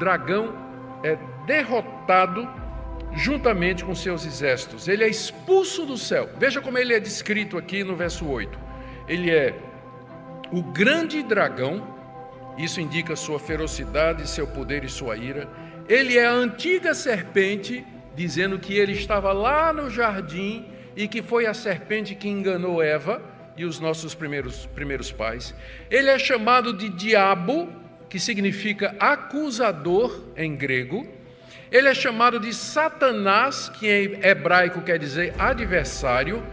dragão é derrotado juntamente com seus exércitos. Ele é expulso do céu. Veja como ele é descrito aqui no verso 8. Ele é o grande dragão, isso indica sua ferocidade, seu poder e sua ira. Ele é a antiga serpente, dizendo que ele estava lá no jardim e que foi a serpente que enganou Eva e os nossos primeiros pais. Ele é chamado de diabo, que significa acusador em grego. Ele é chamado de Satanás, que em hebraico quer dizer adversário.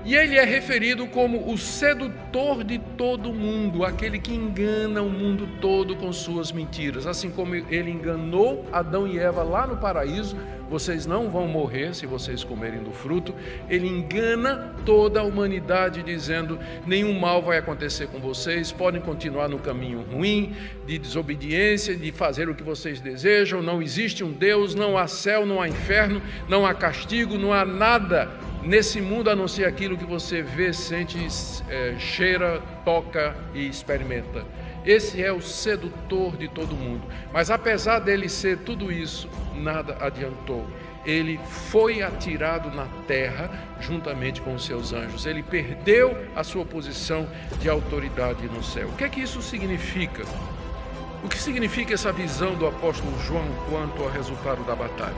E ele é referido como o sedutor de todo mundo, aquele que engana o mundo todo com suas mentiras. Assim como ele enganou Adão e Eva lá no paraíso, vocês não vão morrer se vocês comerem do fruto. Ele engana toda a humanidade dizendo, nenhum mal vai acontecer com vocês, podem continuar no caminho ruim, de desobediência, de fazer o que vocês desejam, não existe um Deus, não há céu, não há inferno, não há castigo, não há nada nesse mundo a não ser aquilo que você vê, sente, cheira, toca e experimenta. Esse é o sedutor de todo mundo. Mas apesar dele ser tudo isso, nada adiantou. Ele foi atirado na terra juntamente com os seus anjos. Ele perdeu a sua posição de autoridade no céu. O que é que isso significa? O que significa essa visão do apóstolo João quanto ao resultado da batalha?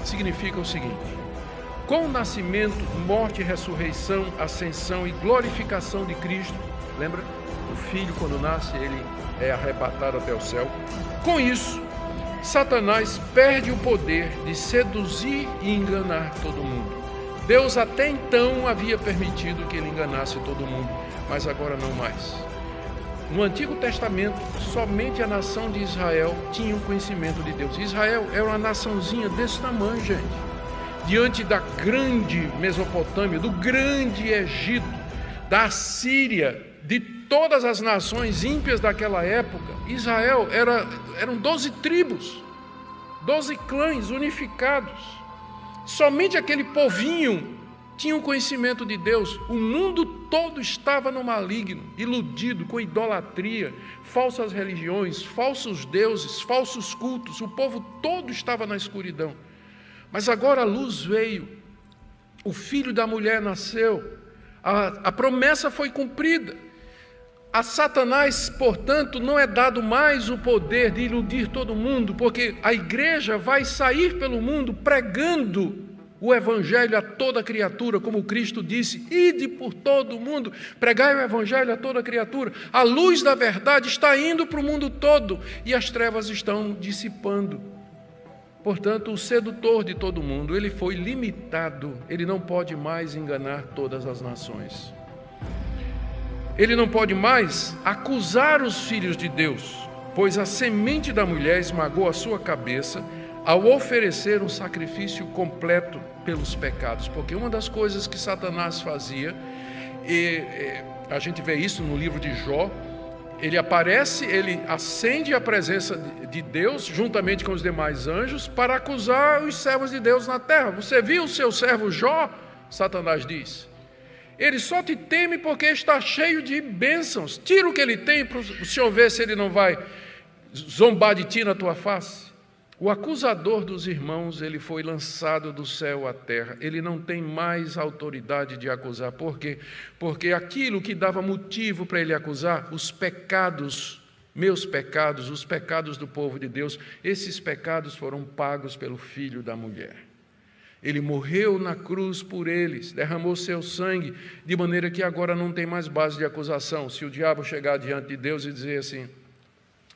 Significa o seguinte: com o nascimento, morte, ressurreição, ascensão e glorificação de Cristo, lembra? O filho, quando nasce, ele é arrebatado até o céu. Com isso, Satanás perde o poder de seduzir e enganar todo mundo. Deus até então havia permitido que ele enganasse todo mundo, mas agora não mais. No Antigo Testamento, somente a nação de Israel tinha o conhecimento de Deus. Israel era uma naçãozinha desse tamanho, gente. Diante da grande Mesopotâmia, do grande Egito, da Síria, de todas as nações ímpias daquela época, Israel eram 12 tribos, 12 clãs unificados. Somente aquele povinho tinha o conhecimento de Deus. O mundo todo estava no maligno, iludido com idolatria, falsas religiões, falsos deuses, falsos cultos. O povo todo estava na escuridão. Mas agora a luz veio, o filho da mulher nasceu, a promessa foi cumprida. A Satanás, portanto, não é dado mais o poder de iludir todo mundo, porque a igreja vai sair pelo mundo pregando o evangelho a toda criatura, como Cristo disse, ide por todo o mundo, pregai o evangelho a toda criatura. A luz da verdade está indo para o mundo todo e as trevas estão dissipando. Portanto, o sedutor de todo mundo, ele foi limitado, ele não pode mais enganar todas as nações. Ele não pode mais acusar os filhos de Deus, pois a semente da mulher esmagou a sua cabeça ao oferecer um sacrifício completo pelos pecados. Porque uma das coisas que Satanás fazia, e a gente vê isso no livro de Jó, ele aparece, ele acende a presença de Deus, juntamente com os demais anjos, para acusar os servos de Deus na terra. Você viu o seu servo Jó? Satanás diz. Ele só te teme porque está cheio de bênçãos. Tira o que ele tem para o Senhor ver se ele não vai zombar de ti na tua face. O acusador dos irmãos, ele foi lançado do céu à terra. Ele não tem mais autoridade de acusar. Por quê? Porque aquilo que dava motivo para ele acusar, os pecados, meus pecados, os pecados do povo de Deus, esses pecados foram pagos pelo filho da mulher. Ele morreu na cruz por eles, derramou seu sangue, de maneira que agora não tem mais base de acusação. Se o diabo chegar diante de Deus e dizer assim,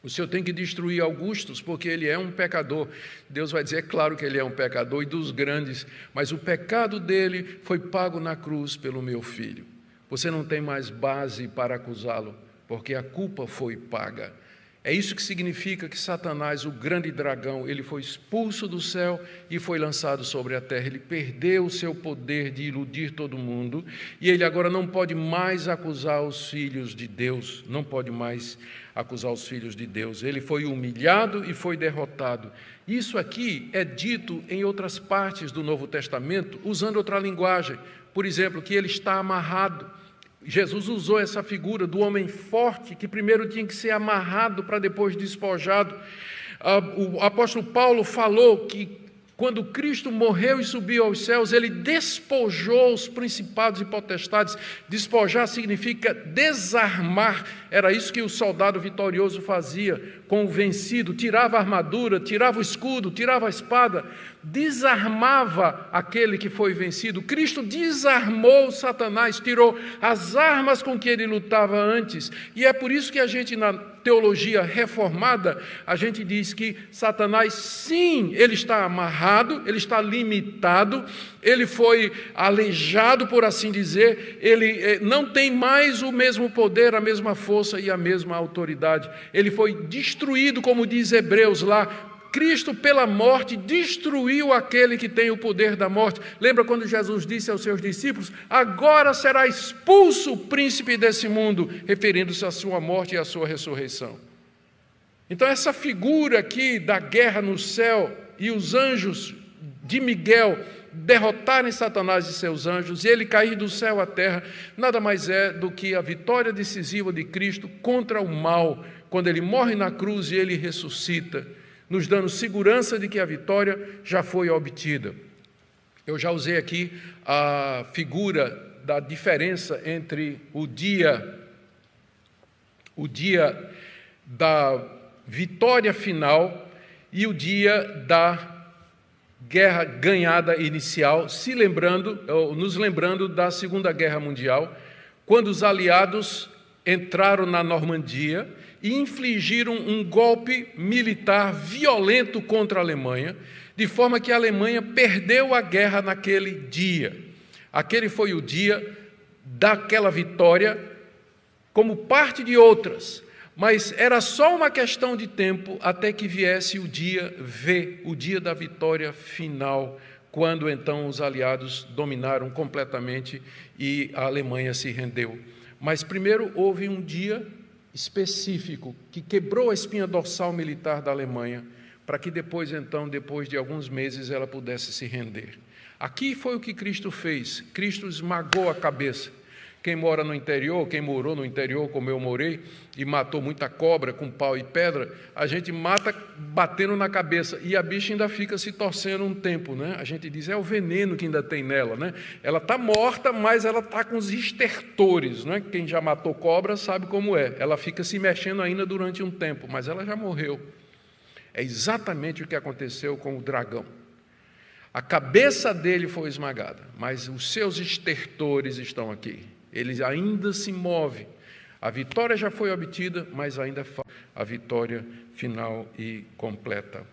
o senhor tem que destruir Augustus, porque ele é um pecador. Deus vai dizer, é claro que ele é um pecador e dos grandes, mas o pecado dele foi pago na cruz pelo meu filho. Você não tem mais base para acusá-lo, porque a culpa foi paga. É isso que significa que Satanás, o grande dragão, ele foi expulso do céu e foi lançado sobre a terra. Ele perdeu o seu poder de iludir todo mundo e ele agora não pode mais acusar os filhos de Deus, não pode mais acusar os filhos de Deus. Ele foi humilhado e foi derrotado. Isso aqui é dito em outras partes do Novo Testamento, usando outra linguagem. Por exemplo, que ele está amarrado. Jesus usou essa figura do homem forte, que primeiro tinha que ser amarrado para depois despojado. O apóstolo Paulo falou que quando Cristo morreu e subiu aos céus, ele despojou os principados e potestades. Despojar significa desarmar. Era isso que o soldado vitorioso fazia com o vencido. Tirava a armadura, tirava o escudo, tirava a espada. Desarmava aquele que foi vencido. Cristo desarmou Satanás, tirou as armas com que ele lutava antes. E é por isso que a gente, na teologia reformada, a gente diz que Satanás, sim, ele está amarrado, ele está limitado, ele foi aleijado, por assim dizer, ele não tem mais o mesmo poder, a mesma força e a mesma autoridade. Ele foi destruído, como diz Hebreus lá. Cristo, pela morte, destruiu aquele que tem o poder da morte. Lembra quando Jesus disse aos seus discípulos: agora será expulso o príncipe desse mundo, referindo-se à sua morte e à sua ressurreição. Então, essa figura aqui da guerra no céu e os anjos de Miguel derrotarem Satanás e seus anjos, e ele cair do céu à terra, nada mais é do que a vitória decisiva de Cristo contra o mal, quando ele morre na cruz e ele ressuscita, nos dando segurança de que a vitória já foi obtida. Eu já usei aqui a figura da diferença entre o dia da vitória final e o dia da guerra ganhada inicial, nos lembrando da Segunda Guerra Mundial, quando os aliados entraram na Normandia e infligiram um golpe militar violento contra a Alemanha, de forma que a Alemanha perdeu a guerra naquele dia. Aquele foi o dia daquela vitória, como parte de outras, mas era só uma questão de tempo até que viesse o dia V, o dia da vitória final, quando então os aliados dominaram completamente e a Alemanha se rendeu. Mas primeiro houve um dia específico que quebrou a espinha dorsal militar da Alemanha, para que depois de alguns meses, ela pudesse se render. Aqui foi o que Cristo fez. Cristo esmagou a cabeça. Quem mora no interior, quem morou no interior, como eu morei, e matou muita cobra com pau e pedra, a gente mata batendo na cabeça, e a bicha ainda fica se torcendo um tempo, né? A gente diz, é o veneno que ainda tem nela, né? Ela está morta, mas ela está com os estertores, né? Quem já matou cobra sabe como é. Ela fica se mexendo ainda durante um tempo, mas ela já morreu. É exatamente o que aconteceu com o dragão. A cabeça dele foi esmagada, mas os seus estertores estão aqui. Ele ainda se move. A vitória já foi obtida, mas ainda falta a vitória final e completa.